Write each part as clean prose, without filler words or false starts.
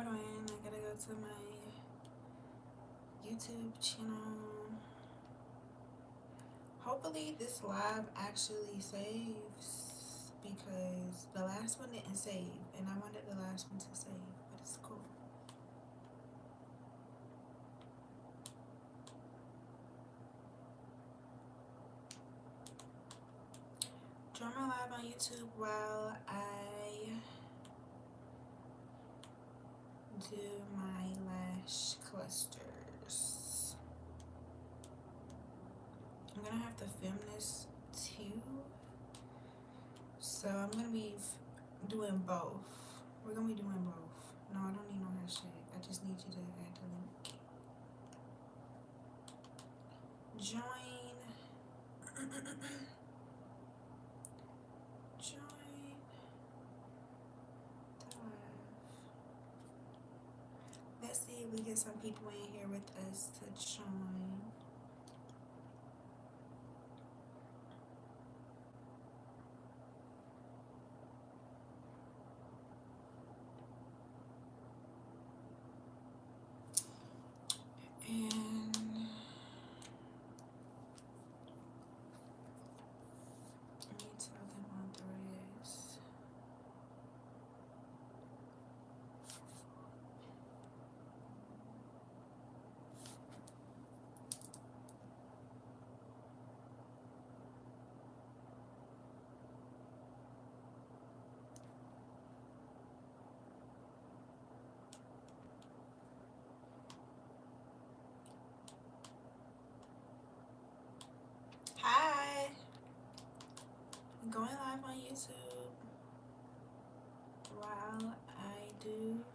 Hold on, I gotta go to my YouTube channel. Hopefully this live actually saves because the last one didn't save and I wanted the last one to save, but it's cool. Join my live on YouTube while I do my lash clusters. I'm gonna have to film this too, so I'm gonna be doing both. We're gonna be doing both. No, I don't need no hashtag. I just need you to add the link. Join. Join the live. Let's see if we get some people in here with us to join. And let me tell them on Threads. Hi, I'm going live on YouTube while I do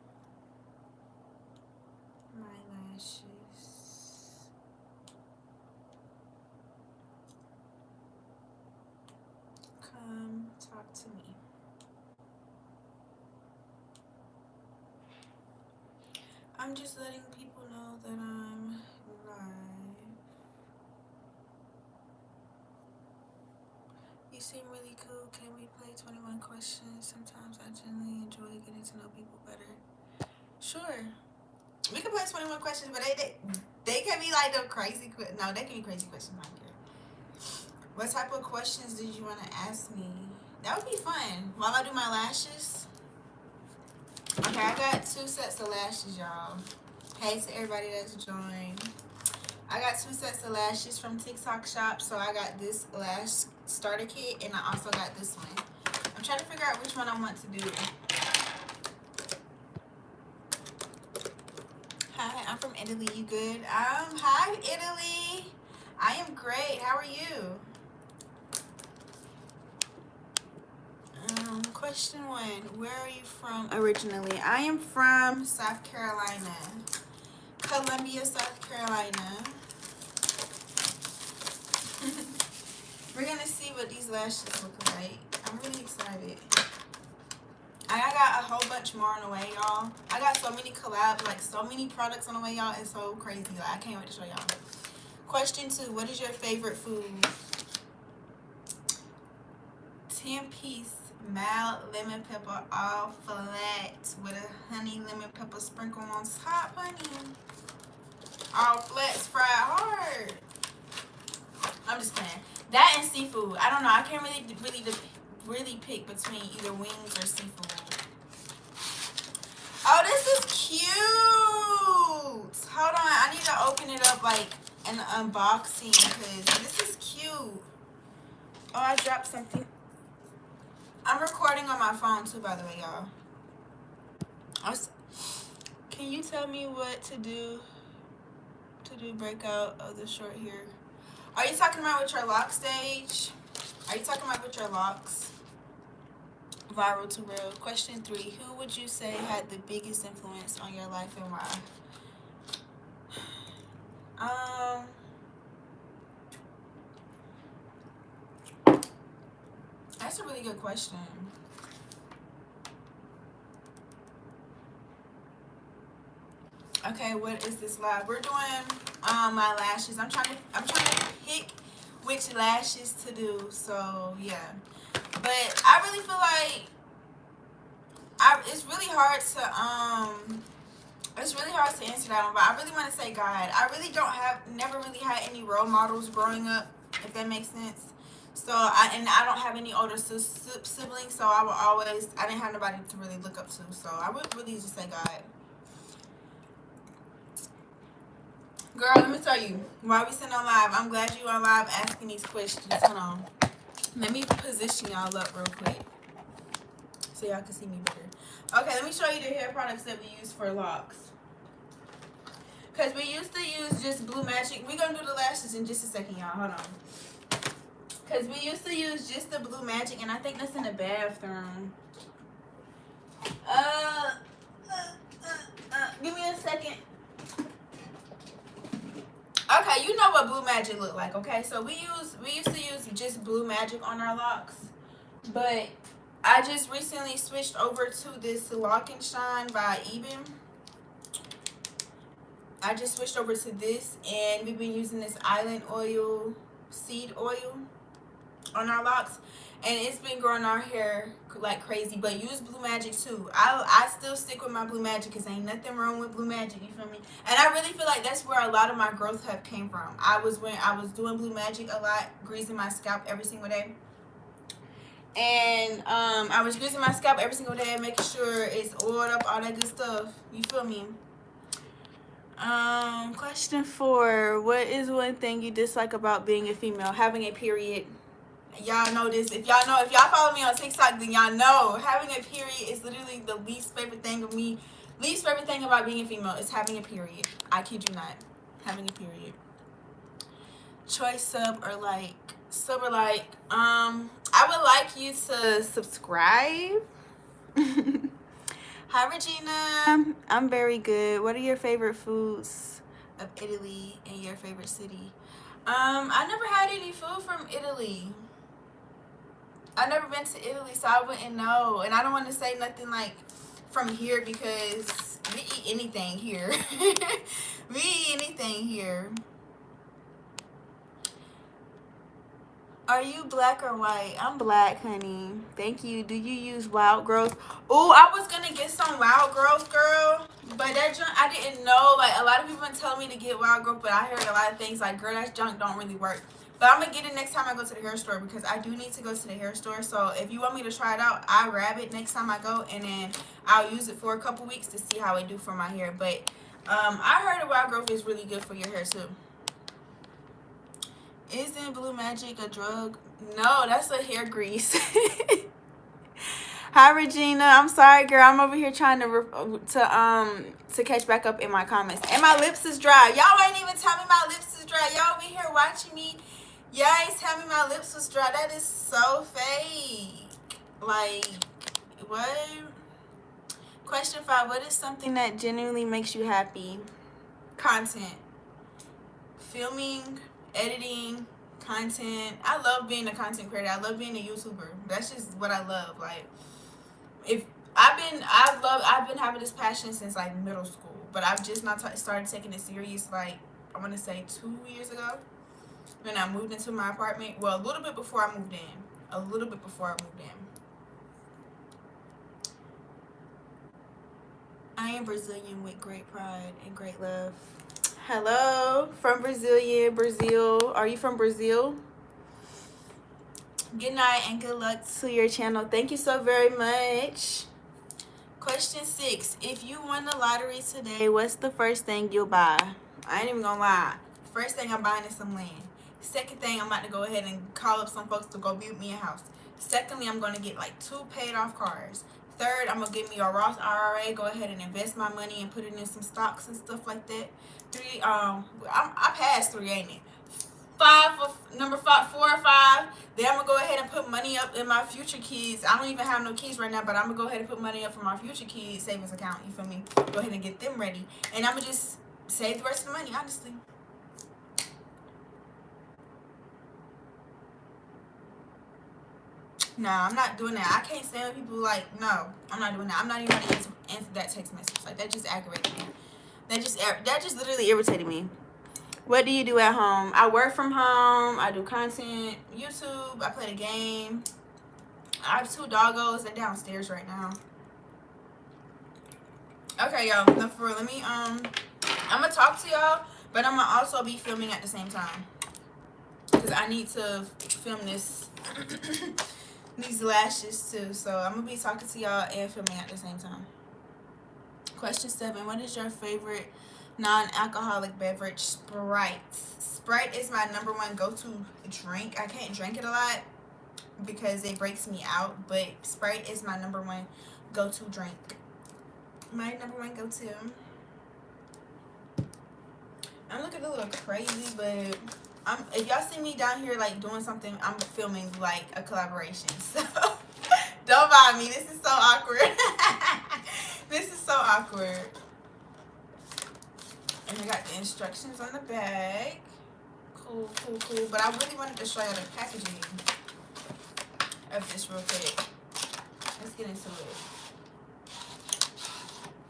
my lashes. Come talk to me. I'm just letting people know that I'm live. You seem really cool. Can we play 21 questions? Sometimes I genuinely enjoy getting to know people better. Sure. We can play 21 questions, but they can be like the crazy. No, they can be crazy questions. Not here. What type of questions did you want to ask me? That would be fun. While I do my lashes. Okay, I got 2 sets of lashes, y'all. Hey to everybody that's joined. I got 2 sets of lashes from TikTok Shop. So I got this lash starter kit and I also got this one. I'm trying to figure out which one I want to do. Hi, I'm from Italy. You good? Hi, Italy. I am great. How are you? Question 1. Where are you from originally? I am from South Carolina. Columbia, South Carolina. We're going to see what these lashes look like. I'm really excited. I got a whole bunch more on the way, y'all. I got so many collabs, like so many products on the way, y'all. It's so crazy. Like, I can't wait to show y'all. Question 2. What is your favorite food? 10-piece mild lemon pepper, all flat with a honey lemon pepper sprinkle on top, honey. All flats fried hard. I'm just playing. That and seafood. I don't know. I can't really pick between either wings or seafood. Oh, this is cute. Hold on. I need to open it up like an unboxing because this is cute. Oh, I dropped something. I'm recording on my phone too, by the way, y'all. Can you tell me what to do breakout of the short hair? Are you talking about with your lock stage? Are you talking about with your locks? Viral to real. Question 3. Who would you say had the biggest influence on your life and why? That's a really good question. Okay, what is this live? We're doing my lashes. I'm trying to pick which lashes to do. So yeah, but I really feel like it's really hard to It's really hard to answer that one, but I really want to say God. I really never really had any role models growing up, if that makes sense. So I don't have any older siblings, so I didn't have nobody to really look up to. So I would really just say God. Girl, let me tell you, while we sitting on live, I'm glad you on live asking these questions. Hold on. Let me position y'all up real quick so y'all can see me better. Okay, let me show you the hair products that we use for locks. Because we used to use just Blue Magic. We're going to do the lashes in just a second, y'all. Hold on. Because we used to use just the Blue Magic, and I think that's in the bathroom. Give me a second. Okay, you know what Blue Magic look like, okay? So we used to use just Blue Magic on our locks. But I just recently switched over to this Lock and Shine by Eben. I just switched over to this, and we've been using this Island Oil seed oil on our locks, and it's been growing our hair like crazy. But use Blue Magic too. I still stick with my Blue Magic because ain't nothing wrong with Blue Magic, you feel me? And I really feel like that's where a lot of my growth have came from. I was doing Blue Magic a lot, greasing my scalp every single day. And I was greasing my scalp every single day, making sure it's oiled up, all that good stuff. You feel me? Question 4. What is one thing you dislike about being a female? Having a period. Y'all know this. If y'all follow me on TikTok, then y'all know having a period is literally the least favorite thing of me. Least favorite thing about being a female is having a period. I kid you not. Having a period. Choice sub or like. Sub or like. I would like you to subscribe. Hi, Regina. I'm very good. What are your favorite foods of Italy and your favorite city? I never had any food from Italy. I've never been to Italy, so I wouldn't know. And I don't want to say nothing like from here because we eat anything here. We eat anything here. Are you black or white? I'm black, honey. Thank you. Do you use Wild Growth? Oh, I was going to get some Wild Growth, girl. But that junk, I didn't know. Like, a lot of people been telling me to get Wild Growth, but I heard a lot of things like, girl, that junk don't really work. But I'm going to get it next time I go to the hair store because I do need to go to the hair store. So if you want me to try it out, I'll grab it next time I go. And then I'll use it for a couple weeks to see how it do for my hair. But I heard the Wild Growth is really good for your hair, too. Isn't Blue Magic a drug? No, that's a hair grease. Hi, Regina. I'm sorry, girl. I'm over here trying to catch back up in my comments. And my lips is dry. Y'all ain't even tell me my lips is dry. Y'all over here watching me. Y'all ain't tell me my lips was dry. That is so fake. Like, what? Question 5. What is something that genuinely makes you happy? Content. Filming. Editing, content. I love being a content creator. I love being a YouTuber. That's just what I love. Like, if I've been having this passion since like middle school, but I've just not started taking it serious. Like, I want to say 2 years ago when I moved into my apartment. Well, a little bit before I moved in. I am Brazilian with great pride and great love. Hello, from Brazil. Are you from Brazil? Good night and good luck to your channel. Thank you so very much. Question 6. If you won the lottery today, what's the first thing you'll buy? I ain't even gonna lie. First thing I'm buying is some land. Second thing, I'm about to go ahead and call up some folks to go build me a house. Secondly, I'm gonna get like 2 paid off cars. Third, I'm gonna get me a Roth IRA. Go ahead and invest my money and put it in some stocks and stuff like that. 3, I passed 3, ain't it? 4 or 5. Then I'm gonna go ahead and put money up in my future kids. I don't even have no kids right now, but I'm gonna go ahead and put money up for my future kids savings account. You feel me? Go ahead and get them ready, and I'm gonna just save the rest of the money. Honestly. No, I'm not doing that. I can't stand people like, no, I'm not doing that. I'm not even gonna answer that text message. Like, that just aggravated me. That just literally irritated me. What do you do at home? I work from home. I do content, YouTube. I play the game. I have 2 doggos. They're downstairs right now. Okay, y'all. No, for real. Let me I'm gonna talk to y'all, but I'm gonna also be filming at the same time because I need to film this these lashes too. So I'm gonna be talking to y'all and filming at the same time. Question 7. What is your favorite non-alcoholic beverage? Sprite. Sprite is my number one go-to drink. I can't drink it a lot because it breaks me out, but Sprite is my number one go-to drink. My number one go-to. I'm looking a little crazy, but if y'all see me down here like doing something, I'm filming like a collaboration. So don't mind me. This is so awkward. This is so awkward. And I got the instructions on the bag. Cool, cool, cool. But I really wanted to show y'all the packaging of this real quick. Let's get into it.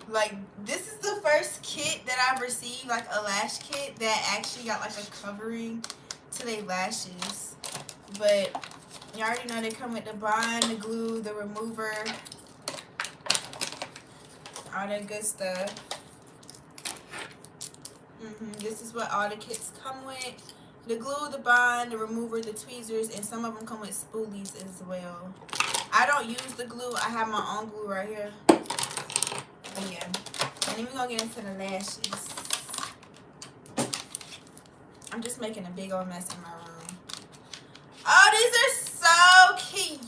Like, this is the first kit that I've received, like a lash kit that actually got like a covering to their lashes. But you already know they come with the bond, the glue, the remover, all that good stuff. This is what all the kits come with. The glue, the bond, the remover, the tweezers, and some of them come with spoolies as well. I don't use the glue. I have my own glue right here. But yeah. And then we're going to get into the lashes. I'm just making a big old mess in my room. Oh, these are so cute.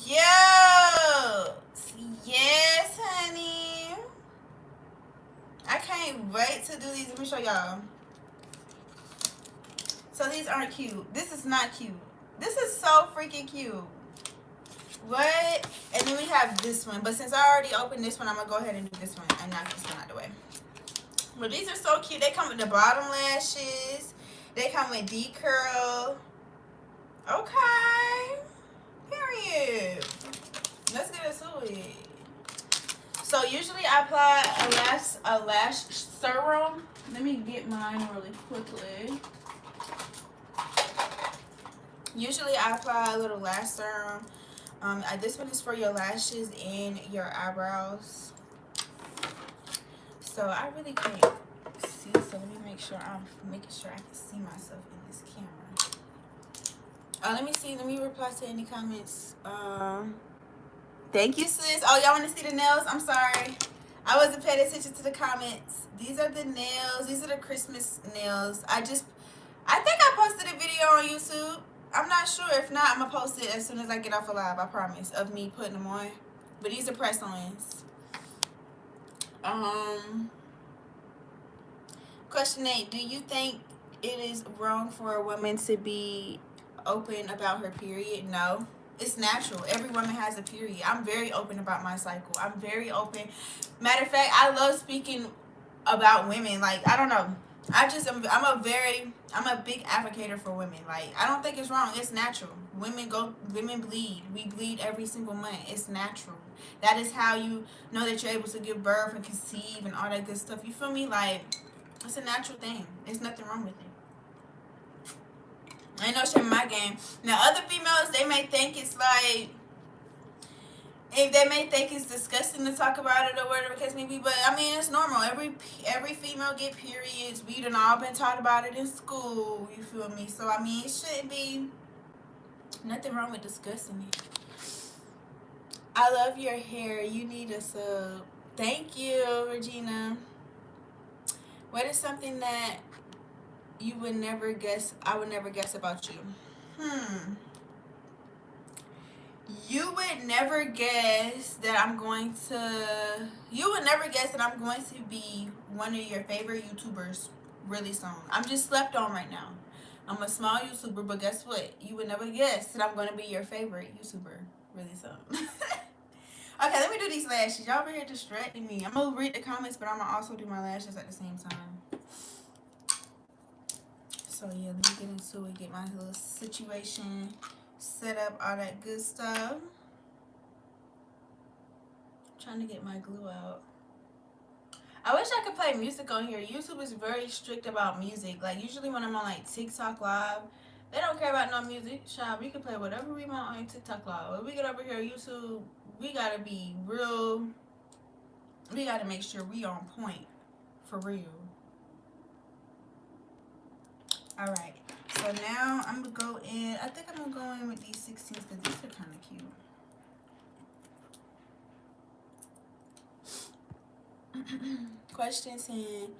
Yes, honey. I can't wait to do these. Let me show y'all. So these aren't cute. This is not cute. This is so freaking cute. What? And then we have this one. But since I already opened this one, I'm going to go ahead and do this one and knock this one out of the way. But these are so cute. They come with the bottom lashes. They come with D-curl. Okay. Period. Let's get into it. So usually I apply a lash serum. Let me get mine really quickly. Usually I apply a little lash serum. This one is for your lashes and your eyebrows. So I really can't see. So let me make sure I'm making sure I can see myself in this camera. Let me see. Let me reply to any comments. Thank you, sis. Oh, y'all want to see the nails? I'm sorry. I wasn't paying attention to the comments. These are the nails. These are the Christmas nails. I think I posted a video on YouTube. I'm not sure. If not, I'm going to post it as soon as I get off a live, I promise, of me putting them on. But these are press-ons. Question 8. Do you think it is wrong for a woman to be open about her period? No. It's natural. Every woman has a period. I'm very open about my cycle. I'm very open. Matter of fact, I love speaking about women. Like, I don't know. I'm a big advocate for women. Like, I don't think it's wrong. It's natural. Women bleed. We bleed every single month. It's natural. That is how you know that you're able to give birth and conceive and all that good stuff. You feel me? Like, it's a natural thing. There's nothing wrong with it. Ain't no shame in my game. Now, other females, they may think it's like, if they may think it's disgusting to talk about it or whatever the case may be, but I mean, it's normal. Every female get periods. We done all been taught about it in school. You feel me? So I mean, it shouldn't be nothing wrong with discussing it. I love your hair. You need a sub. Thank you, Regina. What is something that you would never guess? I would never guess about you. You would never guess that I'm going to. You would never guess that I'm going to be one of your favorite YouTubers really soon. I'm just slept on right now. I'm a small YouTuber, but guess what? You would never guess that I'm going to be your favorite YouTuber really soon. Okay, let me do these lashes. Y'all over here distracting me. I'm going to read the comments, but I'm going to also do my lashes at the same time. So, yeah, let me get into it. Get my little situation set up, all that good stuff. I'm trying to get my glue out. I wish I could play music on here. YouTube is very strict about music. Like, usually when I'm on, like, TikTok Live, they don't care about no music. Child, we can play whatever we want on TikTok Live. When we get over here on YouTube, we gotta be real We gotta make sure we on point. For real. Alright. So now I'm gonna go in. I think I'm gonna go in with these 16s because these are kind of cute. Question 10.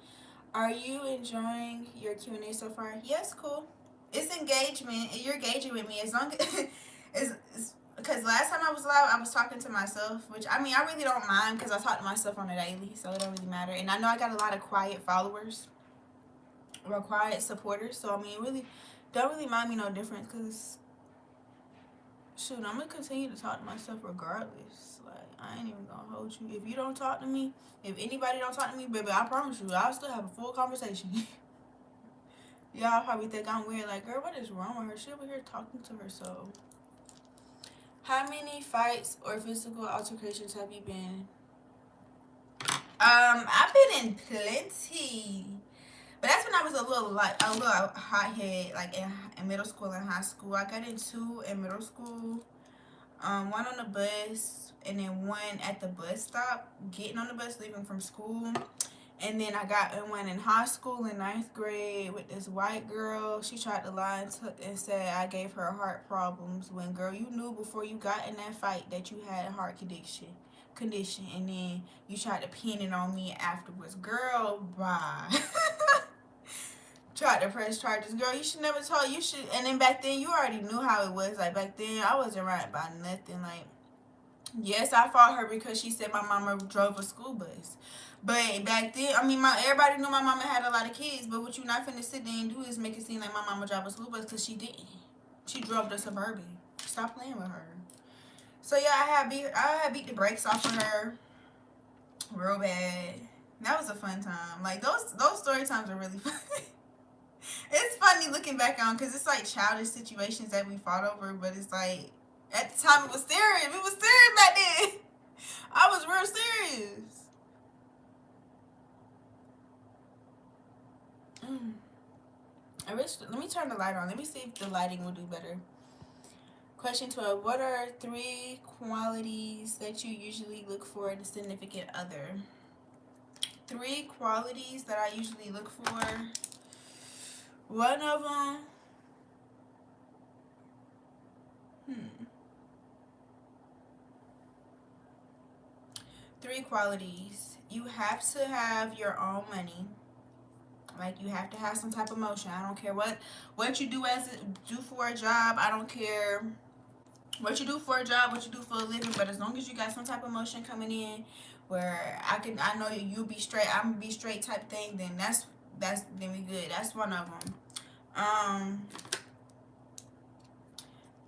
Are you enjoying your Q&A so far? Yes, cool. It's engagement. You're engaging with me as long as it's because last time I was live, I was talking to myself, which I mean I really don't mind because I talk to myself on a daily, so it don't really matter. And I know I got a lot of quiet followers or quiet supporters, so I mean really don't really mind me no difference because shoot, I'm gonna continue to talk to myself regardless. Like I ain't even gonna hold you. If you don't talk to me, if anybody don't talk to me, baby, I promise you, I'll still have a full conversation. Y'all probably think I'm weird. Like, girl, what is wrong with her? She over here talking to herself. How many fights or physical altercations have you been? I've been in plenty. But that's when I was a little hothead, like in middle school and high school. I got in 2 in middle school. One on the bus, and then one at the bus stop, getting on the bus, leaving from school. And then I got in one in high school in 9th grade with this white girl. She tried to lie and said I gave her heart problems. When, girl, you knew before you got in that fight that you had a heart condition. And then you tried to pin it on me afterwards. Girl, bye. Tried to press charges. Girl, you should never tell. You should. And then back then, you already knew how it was. Like, back then, I wasn't right about nothing. Like, yes, I fought her because she said my mama drove a school bus. But back then, I mean, everybody knew my mama had a lot of kids. But what you not finna sit there and do is make it seem like my mama drove a school bus because she didn't. She drove the Suburban. Stop playing with her. So yeah, I had beat the brakes off of her real bad. That was a fun time. Like those story times are really fun. It's funny looking back on because it's like childish situations that we fought over, but it's like at the time it was serious. It was serious back then. I was real serious. Let me turn the light on. Let me see if the lighting will do better. Question 12. What are 3 qualities that you usually look for in a significant other? 3 qualities that I usually look for. One of them. 3 qualities. You have to have your own money. Like, you have to have some type of motion. I don't care what you do for a job. I don't care what you do for a job, what you do for a living. But as long as you got some type of motion coming in, where I know you'll be straight, I'm gonna be straight type thing. Then then we good. That's one of them.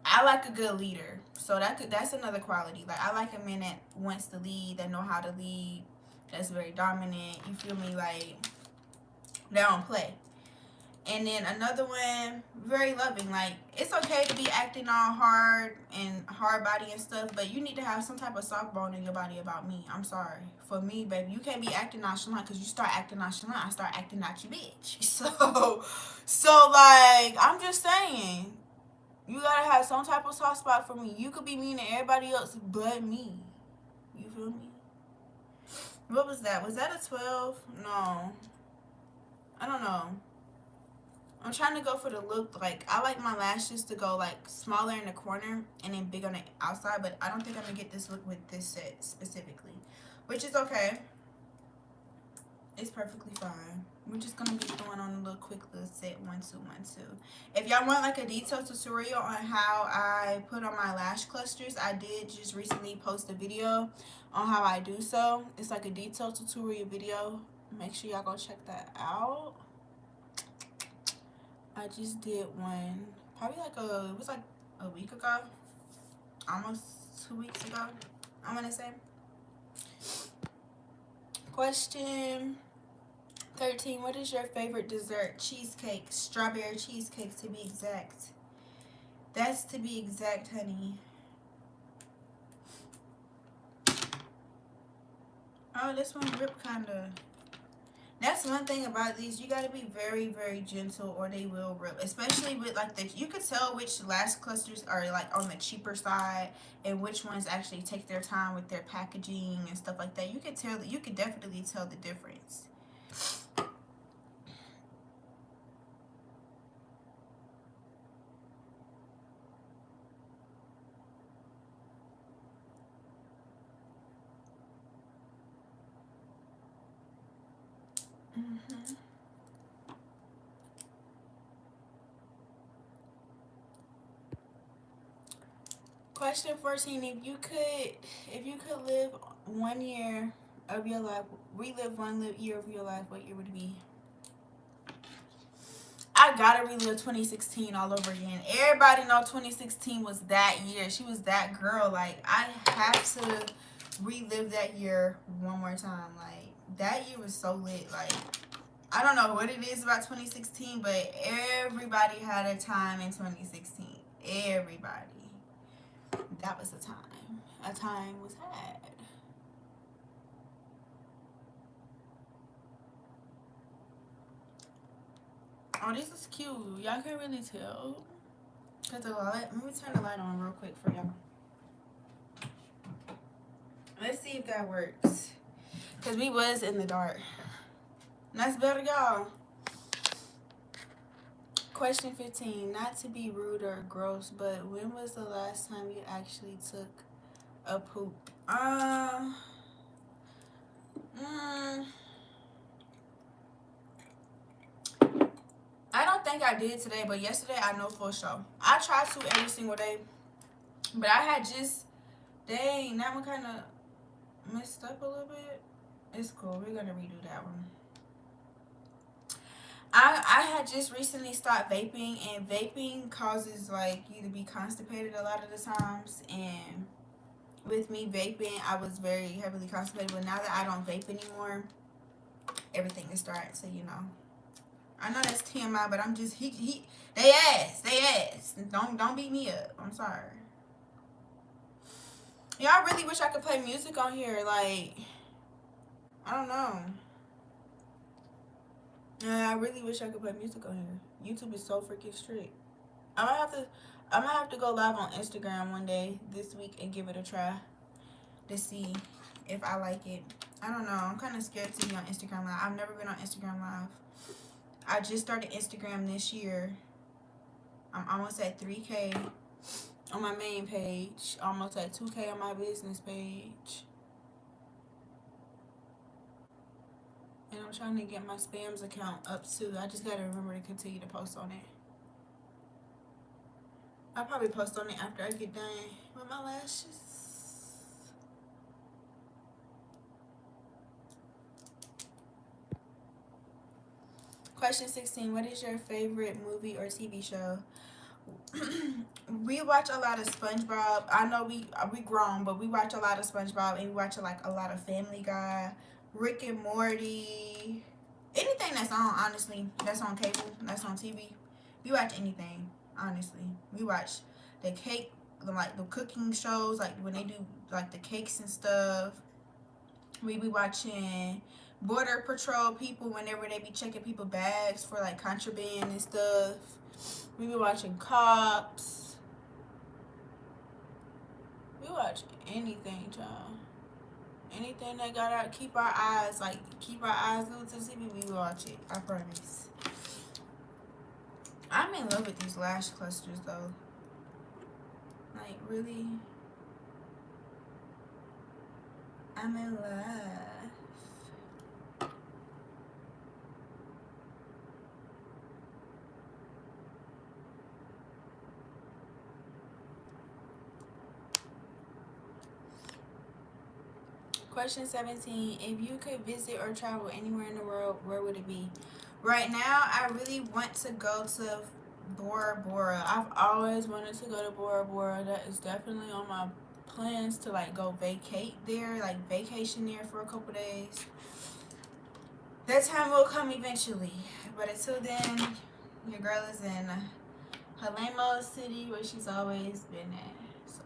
I like a good leader. So that's another quality. Like, I like a man that wants to lead, that know how to lead, that's very dominant. You feel me? Like, they don't play. And then another one, very loving. Like, it's okay to be acting all hard and hard body and stuff, but you need to have some type of soft bone in your body about me. I'm sorry. For me, baby, you can't be acting nonchalant, because you start acting nonchalant, I start acting not your bitch. So like, I'm just saying, you gotta have some type of soft spot for me. You could be mean to everybody else but me. You feel me? What was that? Was that a 12? No. I don't know. I'm trying to go for the look. Like, I like my lashes to go like smaller in the corner and then big on the outside, but I don't think I'm gonna get this look with this set specifically, which is okay. It's perfectly fine. We're just gonna be throwing on a little quick little set 1 2 1 2. If y'all want like a detailed tutorial on how I put on my lash clusters, I did just recently post a video on how I do so. It's like a detailed tutorial video. Make sure y'all go check that out. I just did one probably it was like a week ago, almost 2 weeks ago, I'm gonna say. Question 13. What is your favorite dessert? Cheesecake. Strawberry cheesecake, to be exact. That's to be exact, honey. Oh, this one ripped kinda. That's one thing about these. You got to be very, very gentle, or they will rip. Especially with like the, you could tell which lash clusters are like on the cheaper side, and which ones actually take their time with their packaging and stuff like that. You could tell. You could definitely tell the difference. Mm-hmm. Question 14: if you could live 1 year of your life, relive year of your life, what year would it be? I gotta relive 2016 all over again. Everybody know 2016 was that year. She was that girl. Like, I have to relive that year one more time. Like, that year was so lit. Like, I don't know what it is about 2016, but everybody had a time in 2016. Everybody. That was a time. A time was had. Oh, this is cute. Y'all can't really tell. Cause the light. Let me turn the light on real quick for y'all. Let's see if that works. Cause we was in the dark. That's better, y'all. Question 15. Not to be rude or gross, but when was the last time you actually took a poop? I don't think I did today, but yesterday I know for sure. I try to every single day, but I had just, dang, that one kind of messed up a little bit. It's cool. We're gonna redo that one. I had just recently stopped vaping, and vaping causes like you to be constipated a lot of the times. And with me vaping, I was very heavily constipated. But now that I don't vape anymore, everything is starting to, I know that's TMI, but I'm just they ass. Don't beat me up. I'm sorry. Yeah, I really wish I could play music on here. Like, I don't know. Yeah, I really wish I could play music on here. YouTube is so freaking strict. I might have to I might have to go live on Instagram one day this week and give it a try to see if I like it. I don't know. I'm kind of scared to be on Instagram Live. I've never been on Instagram Live. I just started Instagram this year. I'm almost at 3K on my main page. Almost at 2K on my business page. And I'm trying to get my spams account up too. I just gotta remember to continue to post on it. I'll probably post on it after I get done with my lashes. Question 16. What is your favorite movie or TV show? We watch a lot of SpongeBob. I know we grown, but we watch a lot of SpongeBob, and we watch like a lot of Family Guy, Rick and Morty, anything that's on, honestly, that's on cable, that's on TV. We watch anything, honestly. We watch the cake, like the cooking shows, like when they do like the cakes and stuff. We be watching Border Patrol people whenever they be checking people bags for like contraband and stuff. We be watching Cops. We watch anything, child. Anything that gotta keep our eyes glued to the TV, we watch it. I promise. I'm in love with these lash clusters though. Like, really, I'm in love. Question 17. If you could visit or travel anywhere in the world, where would it be? Right now, I really want to go to Bora Bora. I've always wanted to go to Bora Bora. That is definitely on my plans to like go vacate there, like vacation there for a couple days. That time will come eventually. But until then, your girl is in her lame city where she's always been at. So,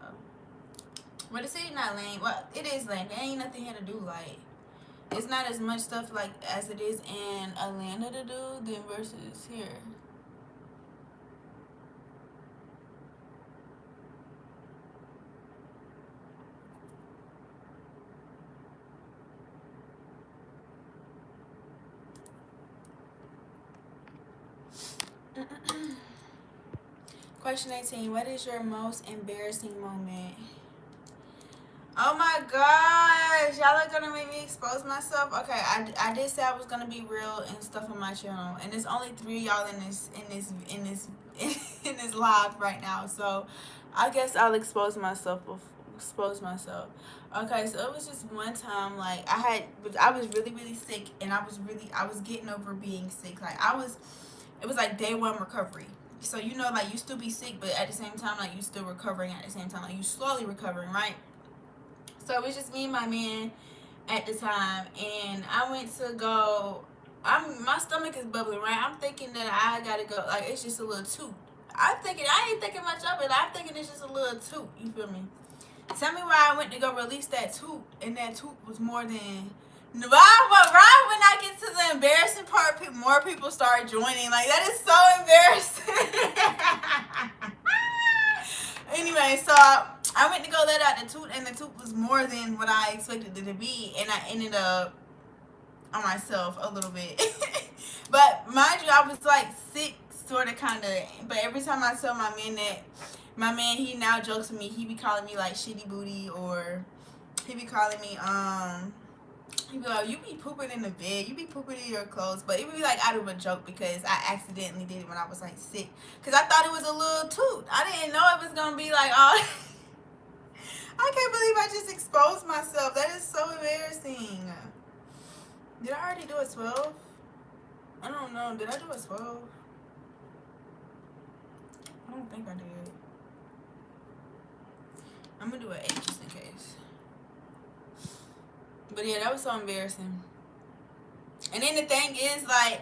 well, the city not lame. Well, it is lame. There ain't nothing here to do. Like, It's not as much stuff like as it is in Atlanta to do than versus here. Question 18. What is your most embarrassing moment? Oh my gosh, y'all are gonna make me expose myself. Okay, I did say I was gonna be real and stuff on my channel, and there's only 3 y'all in this live right now. So I guess I'll expose myself. Okay, so it was just one time, like I was really sick, and I was getting over being sick. Like it was like day one recovery. So you know, like you still be sick, but at the same time, like you still recovering at the same time, like you slowly recovering, right? So it was just me and my man at the time, and I went to go. My stomach is bubbling, right? I'm thinking that I gotta go. Like it's just a little toot. I ain't thinking much of it. I'm thinking it's just a little toot. You feel me? Tell me why I went to go release that toot, and that toot was more than. Right when I get to the embarrassing part, more people start joining. Like that is so embarrassing. Anyway, so I went to go let out the toot, and the toot was more than what I expected it to be, and I ended up on myself a little bit. But mind you, I was like sick, sort of, kind of. But every time I tell my man that, my man, he now jokes with me. He be calling me like shitty booty, or he be calling me he be like, you be pooping in the bed, you be pooping in your clothes. But it would be like out of a joke, because I accidentally did it when I was like sick, because I thought it was a little toot. I didn't know it was gonna be like all. I can't believe I just exposed myself. That is so embarrassing. Did I already do a 12? I don't know. Did I do a 12? I don't think I did. I'm gonna do an 8 just in case. But yeah, that was so embarrassing. And then the thing is, like,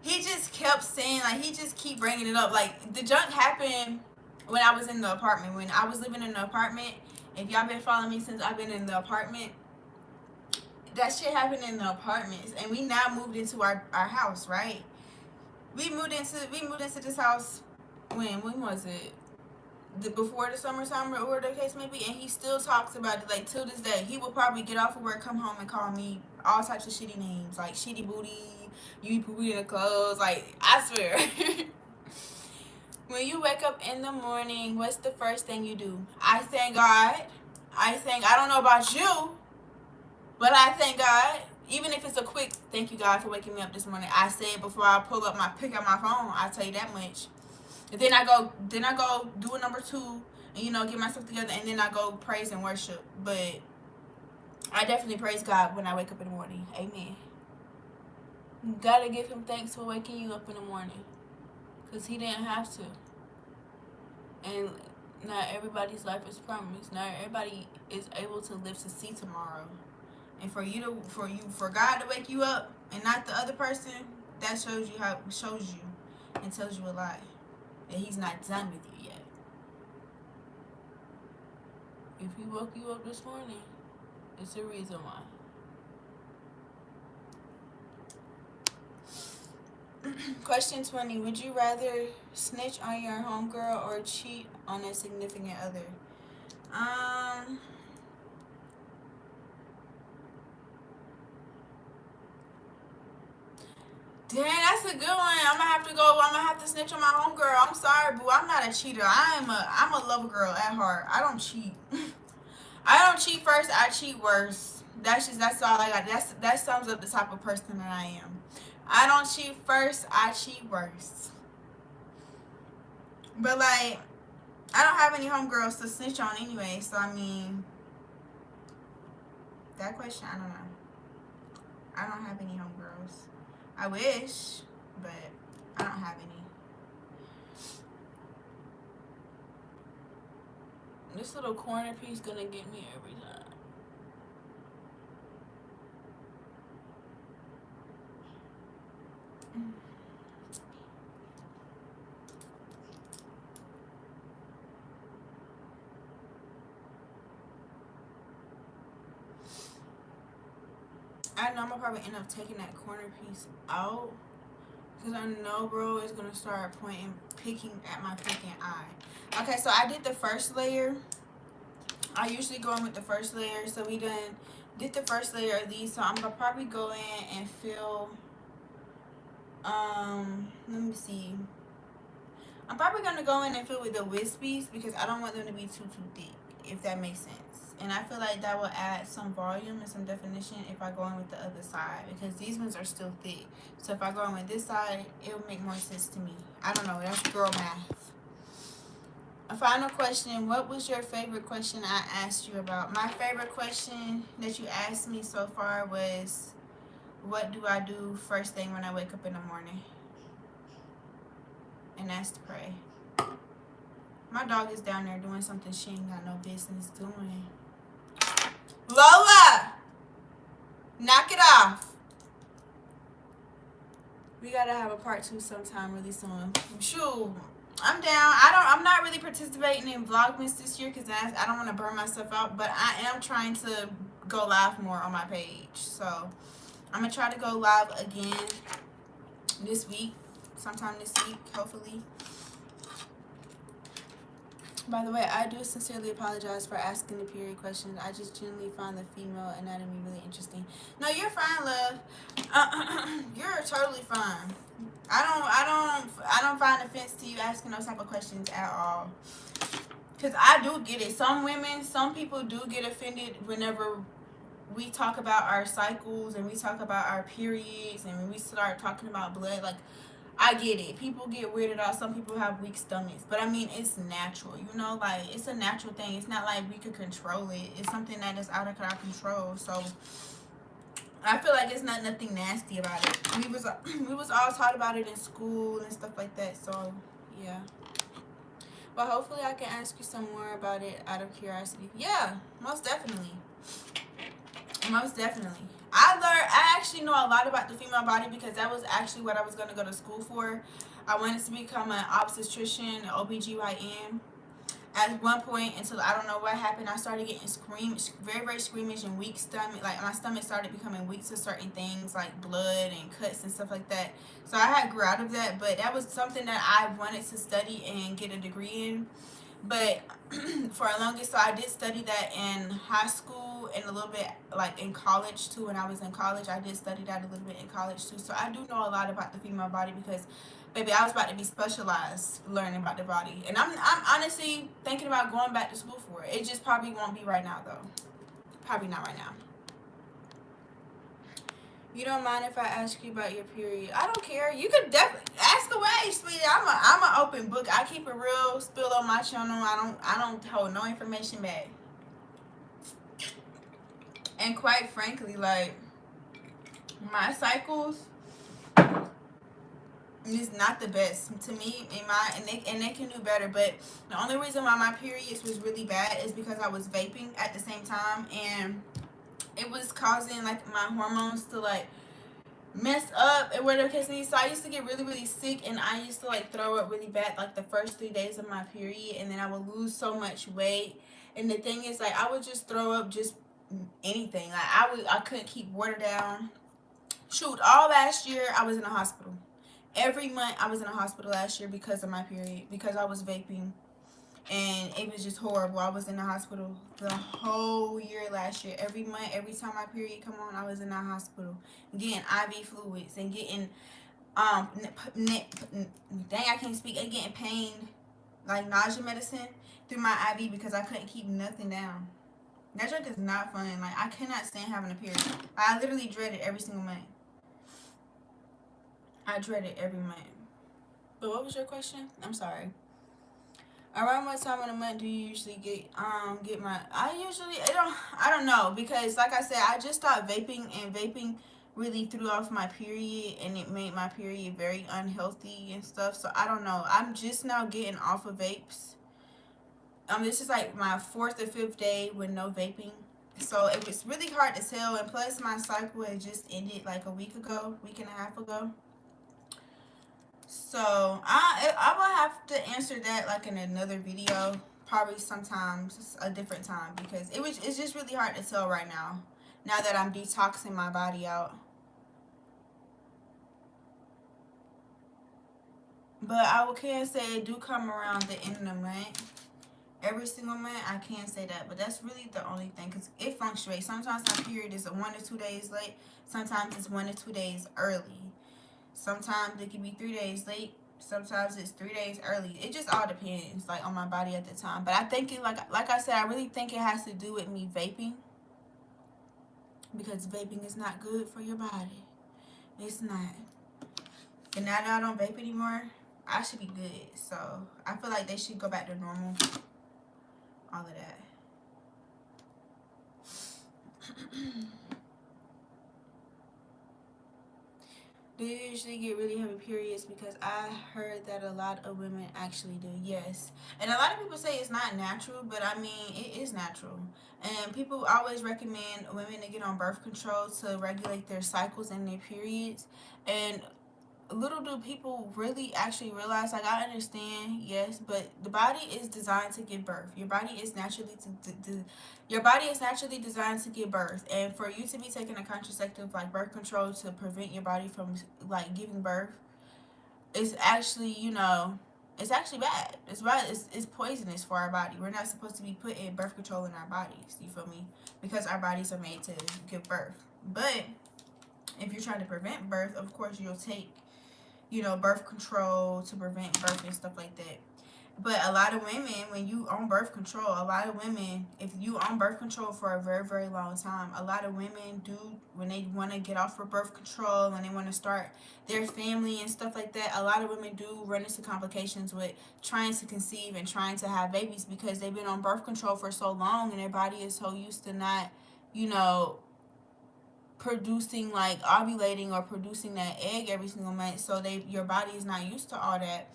he just kept saying, like, he just keep bringing it up. Like, the junk happened when I was in the apartment. When I was living in the apartment, if y'all been following me since I've been in the apartment, that shit happened in the apartments. And we now moved into our house, right? We moved into this house when was it? Before the summertime, or the case may be, and he still talks about it, like, till this day. He will probably get off of work, come home, and call me all types of shitty names, like shitty booty, you be pooping in the clothes, like, I swear. When you wake up in the morning, what's the first thing you do? I thank God. I don't know about you, but I thank God. Even if it's a quick thank you, God, for waking me up this morning. I say it before I pick up my phone. I tell you that much. And then I go do a number 2, and get myself together, and then I go praise and worship. But I definitely praise God when I wake up in the morning. Amen. You gotta give him thanks for waking you up in the morning, because he didn't have to. And not everybody's life is promised. Not everybody is able to live to see tomorrow. And for God to wake you up and not the other person, that shows you and tells you a lie. That he's not done with you yet. If he woke you up this morning, it's a reason why. Question 20. Would you rather snitch on your homegirl or cheat on a significant other? Dang, that's a good one. I'm gonna have to snitch on my homegirl. I'm sorry, boo. I'm not a cheater. I'm a lover girl at heart. I don't cheat. I don't cheat first, I cheat worse. That's all I got. That sums up the type of person that I am. I don't cheat first, I cheat worse. But like, I don't have any homegirls to snitch on anyway, so I mean, that question, I don't know. I don't have any homegirls. I wish, but I don't have any. This little corner piece gonna get me every time. I know I'm gonna probably end up taking that corner piece out because I know bro is gonna start picking at my freaking eye. Okay, so I did the first layer. I usually go in with the first layer, so we did the first layer of these. So I'm gonna probably go in and fill. Let me see. I'm probably gonna go in and fill with the wispies because I don't want them to be too thick, if that makes sense. And I feel like that will add some volume and some definition if I go in with the other side, because these ones are still thick. So if I go in with this side, it will make more sense to me. I don't know, that's girl math. A final question. What was your favorite question I asked you about? My favorite question that you asked me so far was, what do I do first thing when I wake up in the morning? And that's to pray. My dog is down there doing something she ain't got no business doing. Lola! Knock it off. We gotta have a part 2 sometime really soon. Shoot, I'm down. I'm not really participating in Vlogmas this year because I don't want to burn myself out, but I am trying to go live more on my page. So I'm gonna try to go live again this week, sometime this week, hopefully. By the way, I do sincerely apologize for asking the period questions. I just genuinely find the female anatomy really interesting. No, you're fine, love. You're totally fine. I don't find offense to you asking those type of questions at all. Cause I do get it. Some people do get offended whenever we talk about our cycles and we talk about our periods and when we start talking about blood. Like, I get it. People get weirded out. Some people have weak stomachs. But I mean, it's natural, you know? Like, it's a natural thing. It's not like we could control it. It's something that is out of our control. So, I feel like it's not nothing nasty about it. We was all taught about it in school and stuff like that. So, yeah. But hopefully I can ask you some more about it out of curiosity. Yeah, most definitely. Most definitely. I actually know a lot about the female body because that was actually what I was going to go to school for. I wanted to become an obstetrician, an OBGYN. At one point, until I don't know what happened, I started getting very, very squeamish and weak stomach. Like, my stomach started becoming weak to certain things like blood and cuts and stuff like that. So I had grew out of that, but that was something that I wanted to study and get a degree in. But for a longest, so I did study that in high school and a little bit like in college too. When I was in college, I did study that a little bit in college too. So I do know a lot about the female body because, baby, I was about to be specialized learning about the body. And I'm honestly thinking about going back to school for it. It just probably won't be right now though. Probably not right now. You don't mind if I ask you about your period? I don't care. You can definitely ask away, sweetie. I'm an open book. I keep it real spill on my channel. I don't hold no information back. And quite frankly, like, my cycles is not the best to me and they can do better. But the only reason why my periods was really bad is because I was vaping at the same time, and it was causing like my hormones to like mess up and whatever case may be. So I used to get really, really sick, and I used to like throw up really bad like the first 3 days of my period, and then I would lose so much weight. And the thing is, like, I would just throw up just anything. Like, I couldn't keep water down. Shoot, all last year I was in a hospital. Every month I was in a hospital last year because of my period, because I was vaping. And it was just horrible. I was in the hospital the whole year last year. Every month, every time my period come on, I was in the hospital getting IV fluids and getting dang, I can't speak. And getting pain, like nausea medicine through my IV because I couldn't keep nothing down. That drink is not fun. Like, I cannot stand having a period. I literally dread it every single month. I dread it every month. But what was your question? I'm sorry. Around what time of the month do you usually get my? I don't know, because like I said, I just stopped vaping, and vaping really threw off my period, and it made my period very unhealthy and stuff. So I don't know. I'm just now getting off of vapes. This is like my 4th or 5th day with no vaping. So it was really hard to tell, and plus my cycle had just ended like a week and a half ago. So I will have to answer that like in another video, probably sometimes a different time, because it's just really hard to tell right now. now that I'm detoxing my body out. But I can say it do come around the end of the month. Every single month, I can say that. But that's really the only thing, because it fluctuates. Sometimes my period is 1 to 2 days late. Sometimes it's 1 to 2 days early. Sometimes it can be 3 days late. Sometimes it's 3 days early. It just all depends, like, on my body at the time. But I think it, like I said, I really think it has to do with me vaping, because vaping is not good for your body. It's not. And now that I don't vape anymore, I should be good. So I feel like they should go back to normal. All of that. Do you usually get really heavy periods? Because I heard that a lot of women actually do. Yes. And a lot of people say it's not natural, but I mean, it is natural. And people always recommend women to get on birth control to regulate their cycles and their periods. And little do people really actually realize, like, I understand, yes, but the body is designed to give birth. Your body is naturally your body is naturally designed to give birth, and for you to be taking a contraceptive like birth control to prevent your body from like giving birth, it's actually, it's actually bad. It's bad. It's poisonous for our body. We're not supposed to be putting birth control in our bodies, you feel me, because our bodies are made to give birth. But if you're trying to prevent birth, of course you'll take birth control to prevent birth and stuff like that. But a lot of women, when you on birth control, a lot of women, if you on birth control for a very, very long time, a lot of women do, when they want to get off of birth control and they want to start their family and stuff like that, a lot of women do run into complications with trying to conceive and trying to have babies, because they've been on birth control for so long and their body is so used to not, producing, like, ovulating or producing that egg every single month. So your body is not used to all that.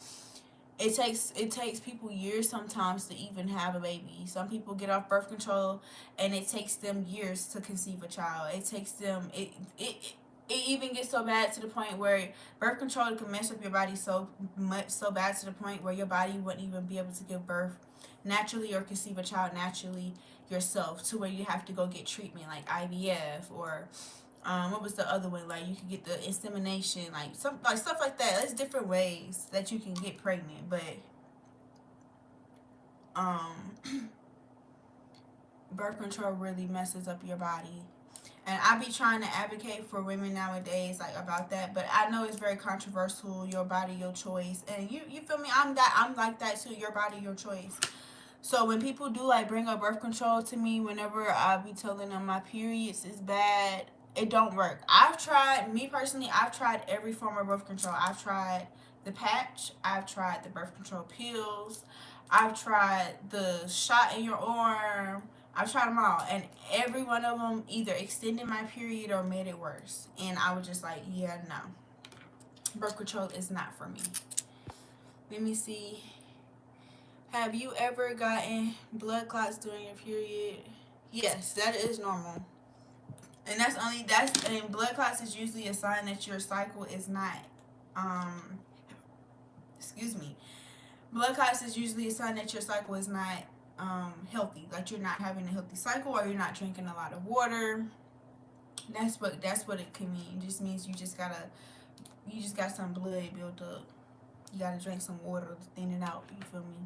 It takes people years sometimes to even have a baby. Some people get off birth control and it takes them years to conceive a child. It takes them it even gets so bad to the point where birth control can mess up your body so much, so bad to the point where your body wouldn't even be able to give birth naturally or conceive a child naturally yourself, to where you have to go get treatment like IVF or what was the other one? Like, you can get the insemination, like some like stuff like that. There's different ways that you can get pregnant, but birth control really messes up your body. And I be trying to advocate for women nowadays, like, about that, but I know it's very controversial. Your body, your choice, and you feel me? I'm like that too. Your body, your choice. So when people do like bring up birth control to me, whenever I be telling them my periods is bad, it don't work. Me personally, I've tried every form of birth control. I've tried the patch, I've tried the birth control pills, I've tried the shot in your arm, I've tried them all, and every one of them either extended my period or made it worse. And I was just like, yeah, no, birth control is not for me. Let me see. Have you ever gotten blood clots during your period? Yes, that is normal. And and blood clots is usually a sign that your cycle is not, excuse me. Blood clots is usually a sign that your cycle is not healthy. Like, you're not having a healthy cycle, or you're not drinking a lot of water. That's what it can mean. It just means you just got some blood built up. You gotta drink some water to thin it out. You feel me?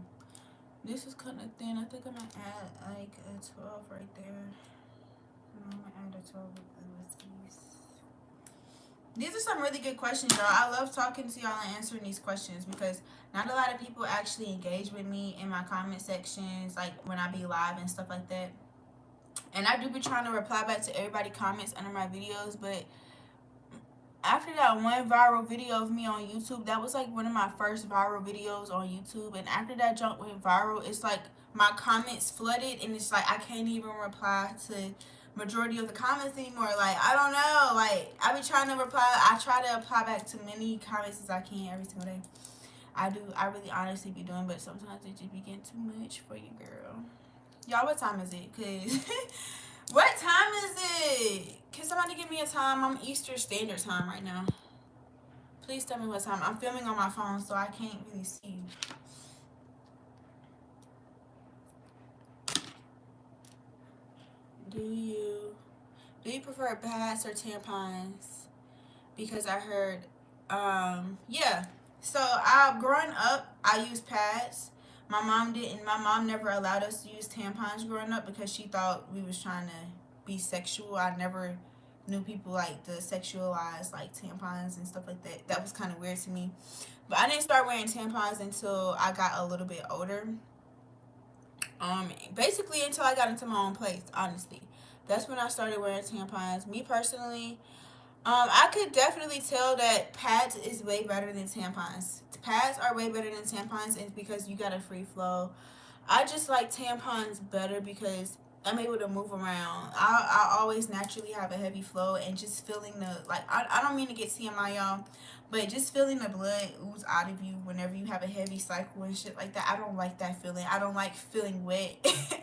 This is kind of thin. I think I'm gonna add like a 12 right there. I'm gonna add a 12 with these. These are some really good questions, y'all. I love talking to y'all and answering these questions, because not a lot of people actually engage with me in my comment sections, like when I be live and stuff like that. And I do be trying to reply back to everybody comments under my videos, but after that one viral video of me on YouTube, that was like one of my first viral videos on YouTube, and after that junk went viral, it's like my comments flooded, and it's like I can't even reply to majority of the comments anymore. Like, I don't know, like, I be trying to reply. I try to reply back to many comments as I can every single day. I really honestly be doing, but sometimes it just be getting too much for you, girl. Y'all, what time is it? Cause what time is it? Can somebody give me a time? I'm Eastern Standard Time right now. Please tell me what time. I'm filming on my phone, so I can't really see. Do you Do you prefer pads or tampons? Because I heard, yeah. So I growing up, I used pads. My mom didn't. My mom never allowed us to use tampons growing up because she thought we was trying to be sexual. I never knew people like to sexualize like tampons and stuff like that. That was kind of weird to me. But I didn't start wearing tampons until I got a little bit older. Basically until I got into my own place. Honestly, that's when I started wearing tampons. Me personally, I could definitely tell that pads is way better than tampons. Pads are way better than tampons, and because you got a free flow. I just like tampons better because I'm able to move around. I always naturally have a heavy flow, and just feeling the like I don't mean to get TMI, y'all, but just feeling the blood ooze out of you whenever you have a heavy cycle and shit like that. I don't like that feeling. I don't like feeling wet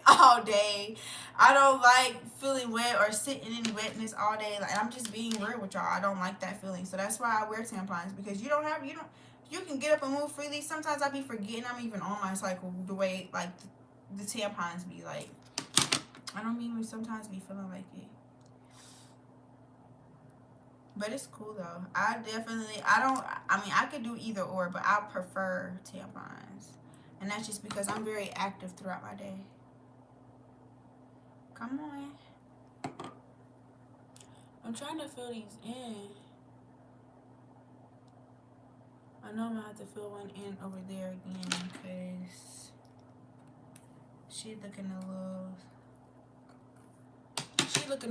all day. I don't like feeling wet or sitting in wetness all day. Like, I'm just being real with y'all. I don't like that feeling. So that's why I wear tampons, because you can get up and move freely. Sometimes I be forgetting I'm even on my cycle the way like the tampons be like. I don't even sometimes be feeling like it. But it's cool though. I could do either or, but I prefer tampons. And that's just because I'm very active throughout my day. Come on. I'm trying to fill these in. I know I'm gonna have to fill one in over there again because she looking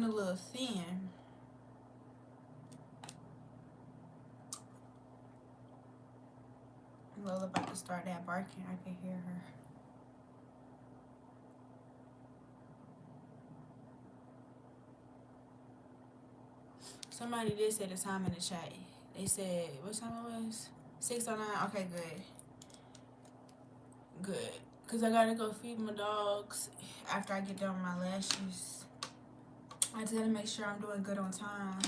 a little thin. Lola about to start that barking. I can hear her. Somebody did say the time in the chat. They said what time it was? 6:09. Okay, good. Cause I gotta go feed my dogs after I get done with my lashes. I just gotta make sure I'm doing good on time.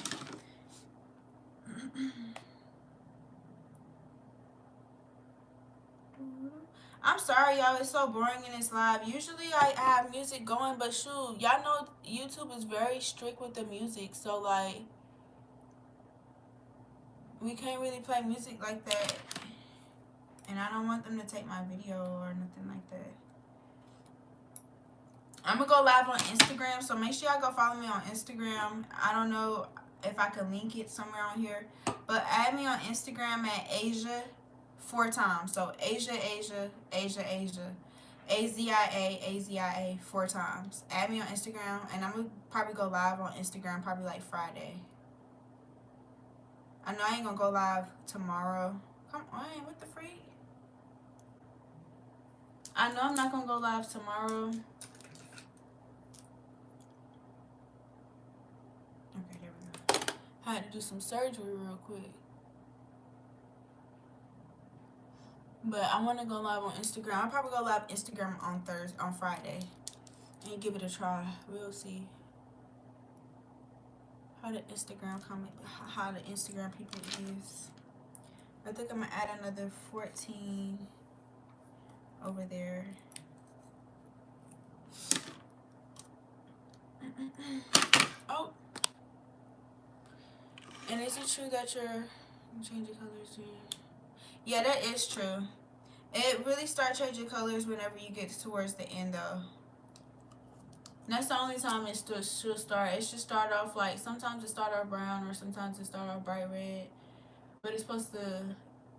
I'm sorry, y'all. It's so boring in this live. Usually I have music going, but shoot, y'all know YouTube is very strict with the music. So like, we can't really play music like that. And I don't want them to take my video or nothing like that. I'm gonna go live on Instagram, so make sure y'all go follow me on Instagram. I don't know if I can link it somewhere on here, but add me on Instagram at Asia 4 times. So Asia, AZIA 4 times. Add me on Instagram, and I'm gonna probably go live on Instagram probably like Friday. I know I ain't gonna go live tomorrow. Come on, what the freak? I know I'm not gonna go live tomorrow. Okay, there we go. I had to do some surgery real quick. But I want to go live on Instagram. I'll probably go live Instagram on Friday and give it a try. We'll see how the Instagram people is. I think I'm gonna add another 14 over there. Oh, and is it true that you're changing colors here? Yeah, that is true. It really starts changing colors whenever you get towards the end, though. And that's the only time it should start. It should start off like, sometimes it start off brown or sometimes it start off bright red. But it's supposed to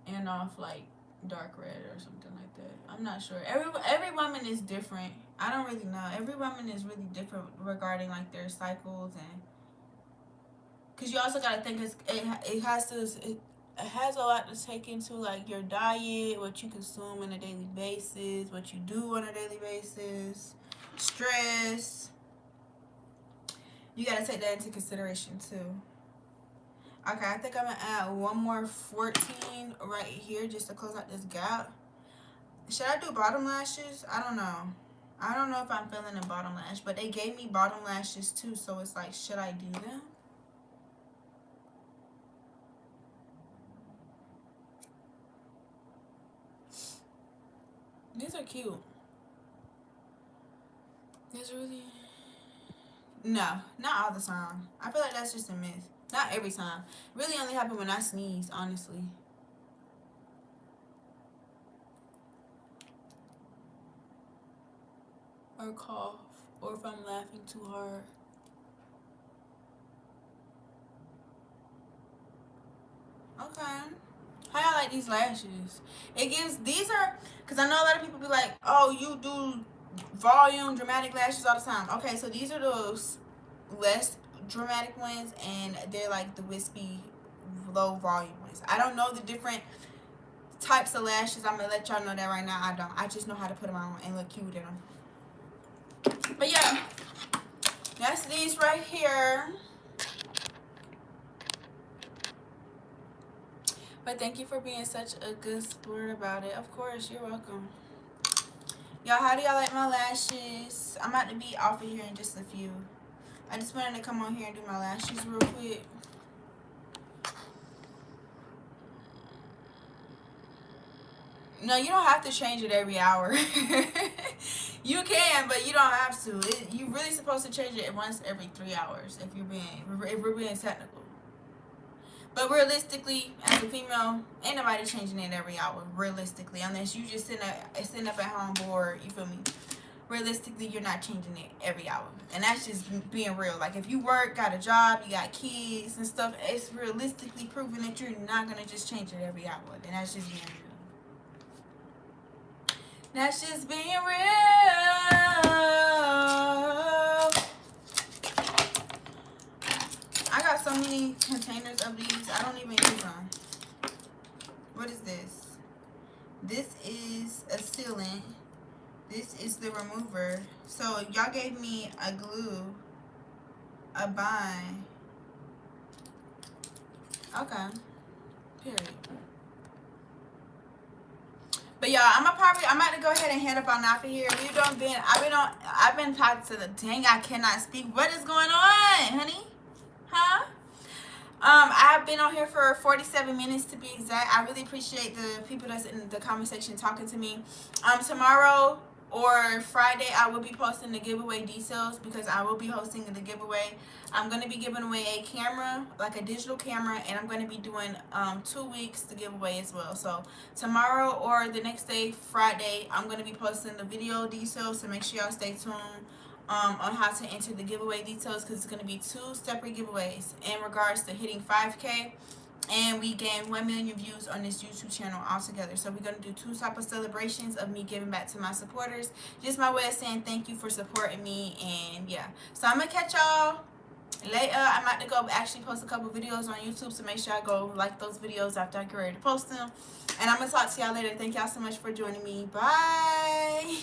end off like dark red or something like that. I'm not sure. Every woman is different. I don't really know. Every woman is really different regarding like their cycles, and because you also gotta think it has a lot to take into, like your diet, what you consume on a daily basis, what you do on a daily basis, stress. You gotta take that into consideration too. Okay, I think I'm gonna add one more 14 right here just to close out this gap. Should I do bottom lashes? I don't know. I don't know if I'm feeling a bottom lash, but they gave me bottom lashes too, so it's like, should I do them? These are cute. These are really No, not all the time. I feel like that's just a myth. Not every time. Really only happen when I sneeze, honestly. Or cough. Or if I'm laughing too hard. Okay. How y'all like these lashes? It gives, these are, because I know a lot of people be like, oh, you do volume, dramatic lashes all the time. Okay, so these are those less dramatic ones, and they're like the wispy, low volume ones. I don't know the different types of lashes. I'm going to let y'all know that right now. I don't. I just know how to put them on and look cute in them. But yeah, that's these right here. But thank you for being such a good sport about it. Of course, you're welcome. Y'all, how do y'all like my lashes? I'm about to be off of here in just a few. I just wanted to come on here and do my lashes real quick. No, you don't have to change it every hour. You can, but you don't have to. You really supposed to change it once every 3 hours if we're being technical. But realistically, as a female, ain't nobody changing it every hour. Realistically, unless you just sitting up at home bored. You feel me? Realistically, you're not changing it every hour, and that's just being real. Like if you work, got a job, you got kids and stuff, it's realistically proven that you're not gonna just change it every hour. Then that's just being real. That's just being real. I got so many containers of these. I don't even use them. What is this? This is a sealant. This is the remover. So y'all gave me a glue, a bind. Okay. Period. But y'all, I'm about to go ahead and head up on off of here. I've been talking to the dang, I cannot speak. What is going on, honey? Huh? I've been on here for 47 minutes to be exact. I really appreciate the people that's in the comment section talking to me. Tomorrow or Friday, I will be posting the giveaway details because I will be hosting the giveaway. I'm going to be giving away a camera, like a digital camera, and I'm going to be doing 2 weeks to give away as well. So tomorrow or the next day, Friday, I'm going to be posting the video details, so make sure y'all stay tuned on how to enter the giveaway details, because it's going to be 2 separate giveaways in regards to hitting 5K, and we gain 1 million views on this YouTube channel altogether. So we're going to do 2 type of celebrations of me giving back to my supporters. Just my way of saying thank you for supporting me. And yeah, so I'm going to catch y'all later. I'm about to go actually post a couple videos on YouTube, so make sure I go like those videos after I get ready to post them. And I'm going to talk to y'all later. Thank y'all so much for joining me. Bye.